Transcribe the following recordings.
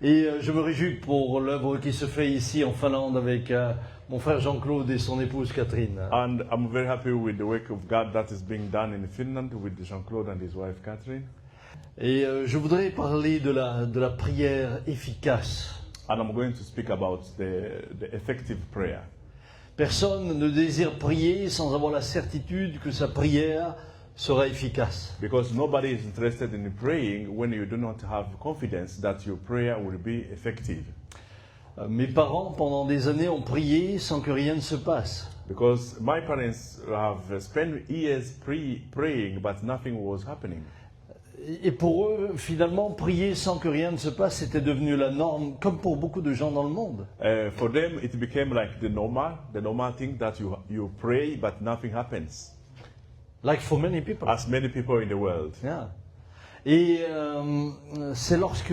Et je me réjouis pour l'œuvre qui se fait ici en Finlande avec mon frère Jean-Claude et son épouse Catherine. And I'm very happy with the work of God that is being done in Finland with Jean-Claude and his wife Catherine. Et je voudrais parler de la prière efficace. And I'm going to speak about the effective prayer. Personne ne désire prier sans avoir la certitude que sa prière sera efficace. Because nobody is interested in praying when you do not have confidence that your prayer will be effective. Mes parents, pendant des années, ont prié sans que rien ne se passe. Because my parents have spent years praying, but nothing was happening. Et pour eux, finalement, prier sans que rien ne se passe, c'était devenu la norme, comme pour beaucoup de gens dans le monde. For them, it became like the normal thing that you pray, but nothing happens. Like for many people. As many people in the world. Yeah. Et c'est lorsque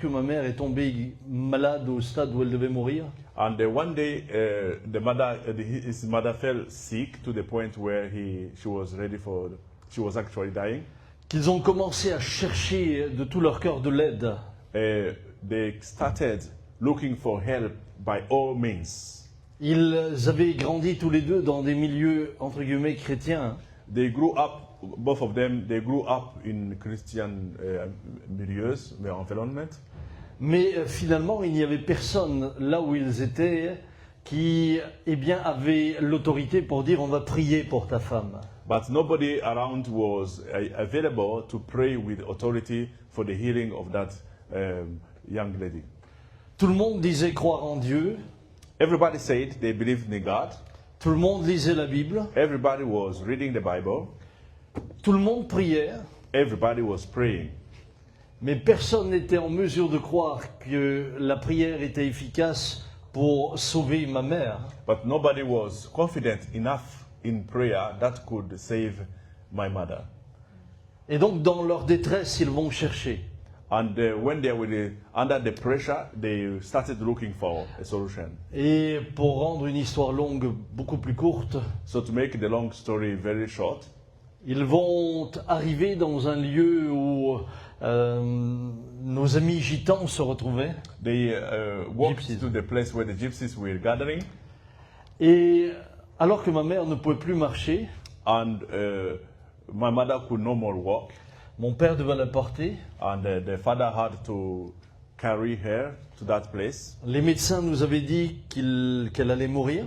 ma mère est tombée malade au stade où elle devait mourir. And one day, his mother fell sick to the point where she was actually dying. Qu'ils ont commencé à chercher de tout leur cœur de l'aide. They started looking for help by all means. Ils avaient grandi tous les deux dans des milieux entre guillemets chrétiens. They grew up, both of them. They grew up in Christian milieux, environment. Mais finalement, il n'y avait personne là où ils étaient qui, avait l'autorité pour dire on va prier pour ta femme. But nobody around was available to pray with authority for the healing of that young lady. Tout le monde disait croire en Dieu. Everybody said they believed in God. Tout le monde lisait la Bible. Everybody was reading the Bible. Tout le monde priait. Everybody was praying. Mais personne n'était en mesure de croire que la prière était efficace pour sauver ma mère. But nobody was confident enough in prayer that could save my mother. Et donc, dans leur détresse, ils vont chercher. And when they were under the pressure, they started looking for a solution. Et pour rendre une histoire longue beaucoup plus courte, So to make the long story very short, ils vont arriver dans un lieu où nos amis gitans se retrouvaient. they walked Gypsies. to the place where the gypsies were gathering. Et alors que ma mère ne pouvait plus marcher, And my mother could no more walk. mon père devait la porter. And the father had to carry her to that place Les médecins nous avaient dit qu'elle allait mourir.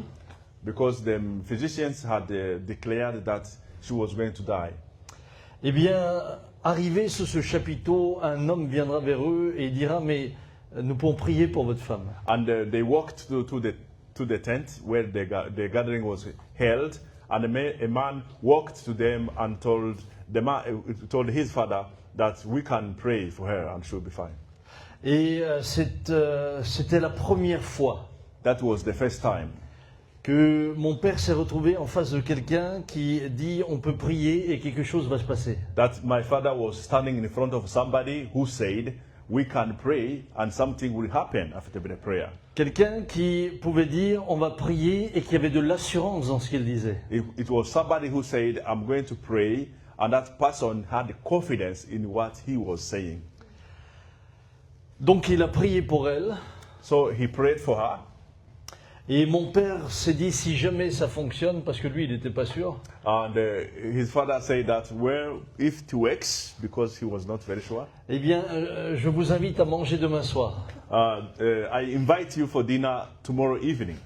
because the physicians had declared that she was going to die. Eh bien, arrivé sur ce chapiteau, un homme viendra vers eux et dira, mais nous pouvons prier pour votre femme. And they walked to the tent where the gathering was held. And a man walked to them and told his father that we can pray for her and she'll be fine. Et c'était la première fois That was the first time que mon père s'est retrouvé en face de quelqu'un qui dit on peut prier et quelque chose va se passer. that my father was standing in front of somebody who said, we can pray and something will happen after the prayer. Quelqu'un qui pouvait dire on va prier et qui avait de l'assurance dans ce qu'il disait. It was somebody who said, I'm going to pray, and that person had confidence in what he was saying. Donc il a prié pour elle So he prayed for her. et mon père s'est dit si jamais ça fonctionne, parce que lui il n'était pas sûr, And his father said that, well, if it works, because he was not very sure, eh bien je vous invite à manger demain soir. I invite you for dinner tomorrow evening.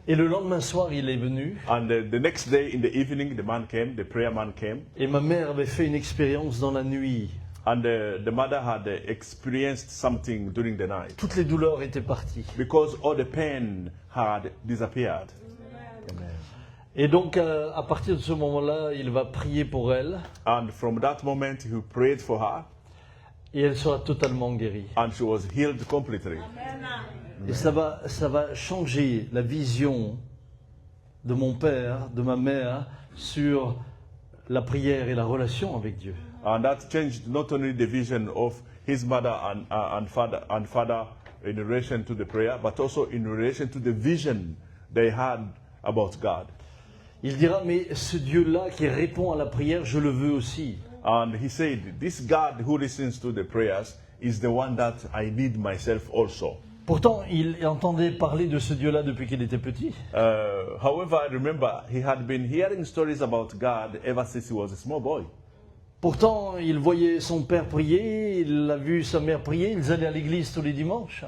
Et le lendemain soir il est venu And the next day in the evening, the prayer man came, et ma mère avait fait une expérience dans la nuit. and the mother had experienced something during the night Toutes les douleurs étaient parties. because all the pain had disappeared. Amen. Et donc à partir de ce moment-là, il va prier pour elle And from that moment, he prayed for her, et elle sera totalement guérie. and she was healed completely. Et ça va changer la vision de mon père, de ma mère, sur la prière et la relation avec Dieu. And that changed not only the vision of his mother and father in relation to the prayer, but also in relation to the vision they had about God. Il dira, mais ce Dieu-là qui répond à la prière, je le veux aussi. And he said, this God who listens to the prayers is the one that I need myself also. Pourtant, il entendait parler de ce Dieu-là depuis qu'il était petit. However, I remember he had been hearing stories about God ever since he was a small boy. Pourtant, il voyait son père prier, il a vu sa mère prier, ils allaient à l'église tous les dimanches.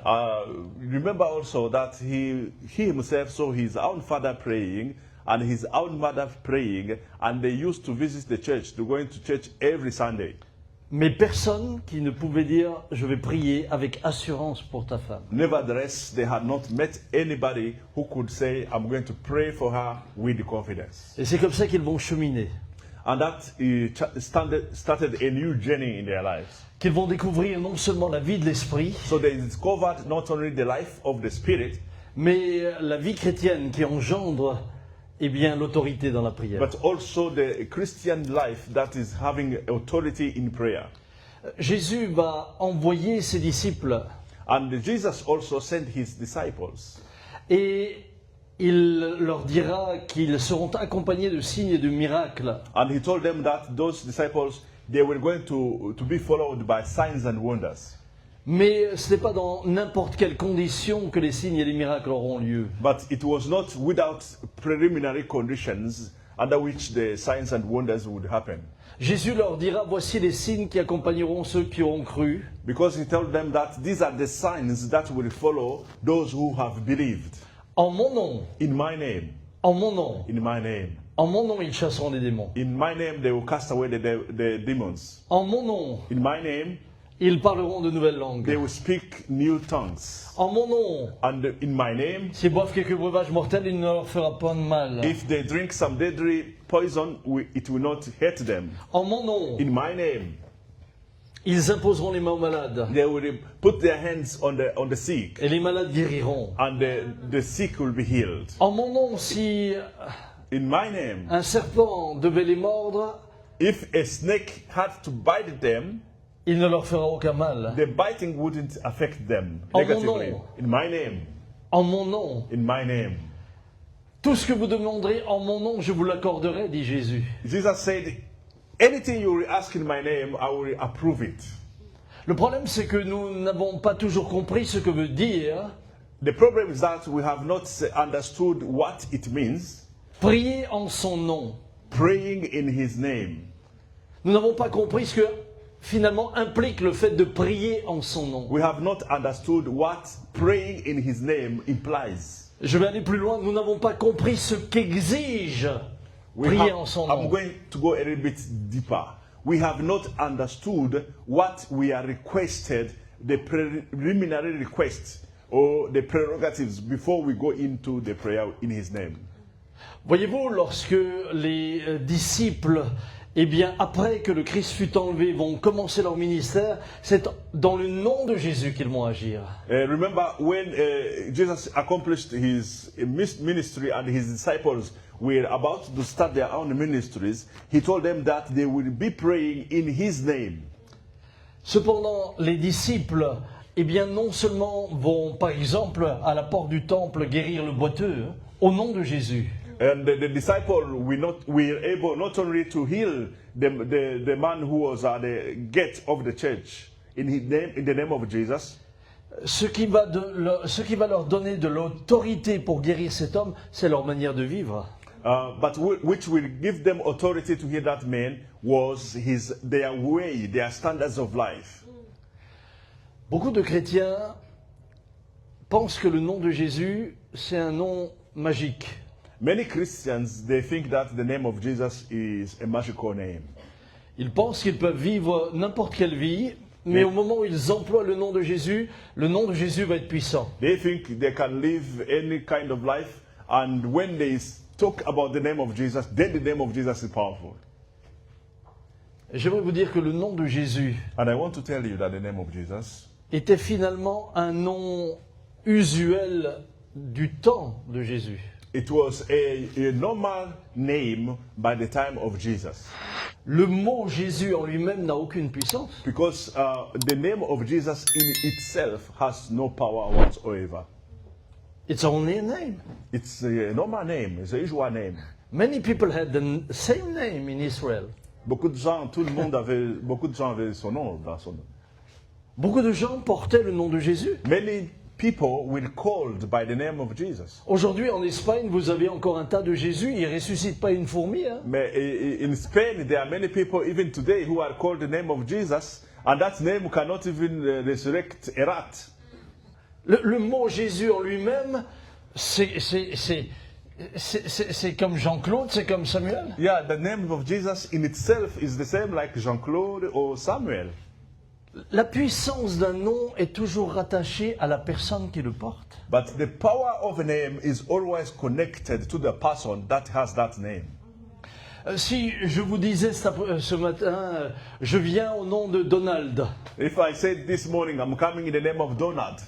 Remember also that he himself saw his own father praying and his own mother praying, and they used to visit the church, to going to church every Sunday. Mais personne qui ne pouvait dire « je vais prier avec assurance pour ta femme ». Nevertheless, they had not met anybody who could say, I'm going to pray for her with confidence. Et c'est comme ça qu'ils vont cheminer, And that started a new journey in their lives. qu'ils vont découvrir non seulement la vie de l'esprit, So they discovered not only the life of the Spirit, mais la vie chrétienne qui engendre eh bien, l'autorité dans la prière. but also the Christian life that is having authority in prayer. Jésus va envoyer ses disciples And Jesus also sent his disciples. et il leur dira qu'ils seront accompagnés de signes et de miracles. And he told them that those disciples, they were going to be followed by signs and wonders. Mais ce n'est pas dans n'importe quelle condition que les signes et les miracles auront lieu. But it was not without preliminary conditions under which the signs and wonders would happen. Jésus leur dira, voici les signes qui accompagneront ceux qui auront cru. Because he told them that these are the signs that will follow those who have believed. En mon nom, In my name, en mon nom, in my name. en mon nom, ils chasseront les démons. In my name they will cast away the demons. En mon nom, In my name ils parleront de nouvelles they langues. will speak new tongues. En mon nom, And in my name, s'ils boivent quelques breuvages mortels, il ne leur fera pas de mal. if they drink some deadly poison, it will not hurt them. En mon nom, In my name, ils imposeront les mains aux malades. they will put their hands on the sick, Et les malades guériront. and the sick will be healed. En mon nom, si In my name, un serpent devait les mordre, if a snake had to bite them, il ne leur fera aucun mal. the biting wouldn't affect them En mon negatively. nom. In my name, En mon nom, in my name. tout ce que vous demanderez en mon nom, je vous l'accorderai, dit Jésus. Jesus said, anything you will ask in my name, I will approve it. Le problème, c'est que nous n'avons pas toujours compris ce que veut dire The problem is that we have not understood what it means, prier en son nom. praying in his name. Nous n'avons pas compris ce que finalement implique le fait de prier en son nom. We have not understood what praying in his name implies. Je vais aller plus loin, nous n'avons pas compris ce qu'exige prier en son I'm nom. going to go a little bit deeper. We have not understood what we are requested, the preliminary requests or the prerogatives before we go into the prayer in his name. Voyez-vous, lorsque les disciples, eh bien, après que le Christ fut enlevé, vont commencer leur ministère, c'est dans le nom de Jésus qu'ils vont agir. Remember when Jesus accomplished his ministry and his disciples were about to start their own ministries, he told them that they will be praying in his name. Cependant, les disciples, eh bien, non seulement vont, par exemple, à la porte du temple guérir le boiteux, au nom de Jésus, And the disciple were able not only to heal the man who was at the gate of the church in the name of Jesus. ce qui va leur donner de l'autorité pour guérir cet homme, c'est leur manière de vivre. But which will give them authority to heal that man was their way, their standards of life. Beaucoup de chrétiens pensent que le nom de Jésus, c'est un nom magique. Many Christians, they think that the name of Jesus is a magical name. Ils pensent qu'ils peuvent vivre n'importe quelle vie, mais au moment où ils emploient le nom de Jésus va être puissant. They think they can live any kind of life, and when they talk about the name of Jesus, then the name of Jesus is powerful. Et j'aimerais vous dire que le nom de Jésus And I want to tell you that the name of Jesus était finalement un nom usuel du temps de Jésus. it was a normal name by the time of Jesus. Le mot Jésus en lui-même n'a aucune puissance. Because the name of Jesus in itself has no power whatsoever. It's only a name. It's a normal name, it's a usual name. Many people had the same name in Israel. Beaucoup de gens avaient son nom dans son nom. Beaucoup de gens portaient le nom de Jésus. Many people were called by the name of Jesus. Aujourd'hui, en Espagne, vous avez encore un tas de Jésus. Il ne ressuscite pas une fourmi. Hein. Mais in Spain, there are many people even today who are called the name of Jesus, and that name cannot even resurrect a rat. Le mot Jésus en lui-même, c'est comme Jean-Claude, c'est comme Samuel. Yeah, the name of Jesus in itself is the same like Jean-Claude or Samuel. La puissance d'un nom est toujours rattachée à la personne qui le porte. But the power of a name is always connected to the person that has that name. Si je vous disais ce matin, je viens au nom de Donald. If I said this morning, I'm coming in the name of Donald.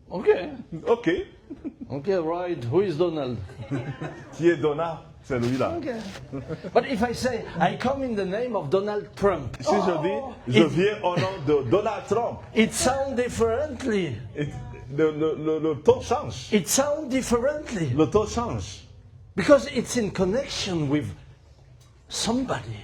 Okay. Okay. Okay, right. Who is Donald? Qui est Donald? C'est lui-là. Okay. But if I say, I come in the name of Donald Trump. Si je dis, je viens au nom de Donald Trump, It sounds differently. le ton change. It sounds differently. Le ton change. Because it's in connection with somebody.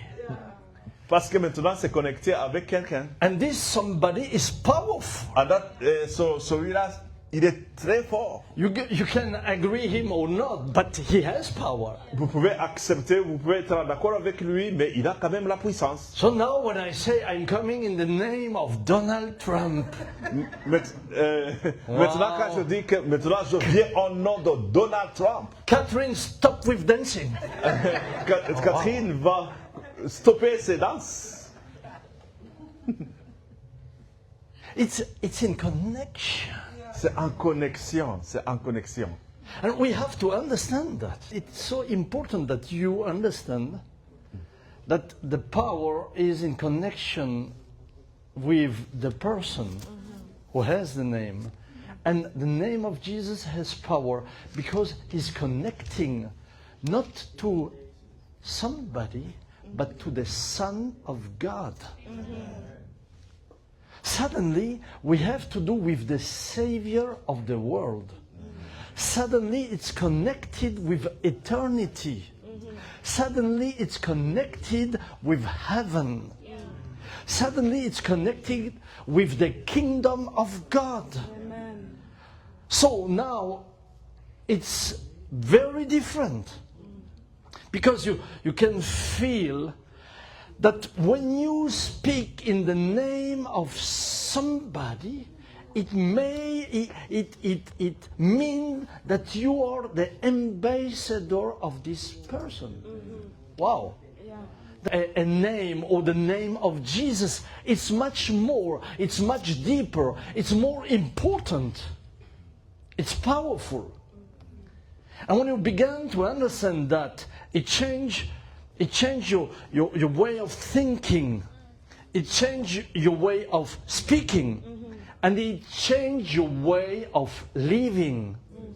Parce que maintenant, c'est connecté avec quelqu'un. And this somebody is powerful. And that, celui-là, il est très fort. You can agree him or not, but he has power. Vous pouvez accepter, vous pouvez être d'accord avec lui, mais il a quand même la puissance. So now when I say I'm coming in the name of Donald Trump, Maintenant, quand je dis que maintenant je viens au nom de Donald Trump, Catherine, stop with dancing. Catherine va stopper ses danses. It's in connection. C'est en connexion, c'est en connexion. And we have to understand that. It's so important that you understand that the power is in connection with the person who has the name. And the name of Jesus has power because he's connecting not to somebody, but to the Son of God. Suddenly, we have to do with the Savior of the world. Suddenly, it's connected with eternity. Suddenly, it's connected with heaven. Suddenly, it's connected with the kingdom of God. Amen. So now, it's very different. Because you can feel that when you speak in the name of somebody, it means that you are the ambassador of this person. Wow. Yeah. A name or the name of Jesus, it's much more, it's much deeper, it's more important. It's powerful. And when you begin to understand that, it changed your way of thinking. It changed your way of speaking. And it changed your way of living.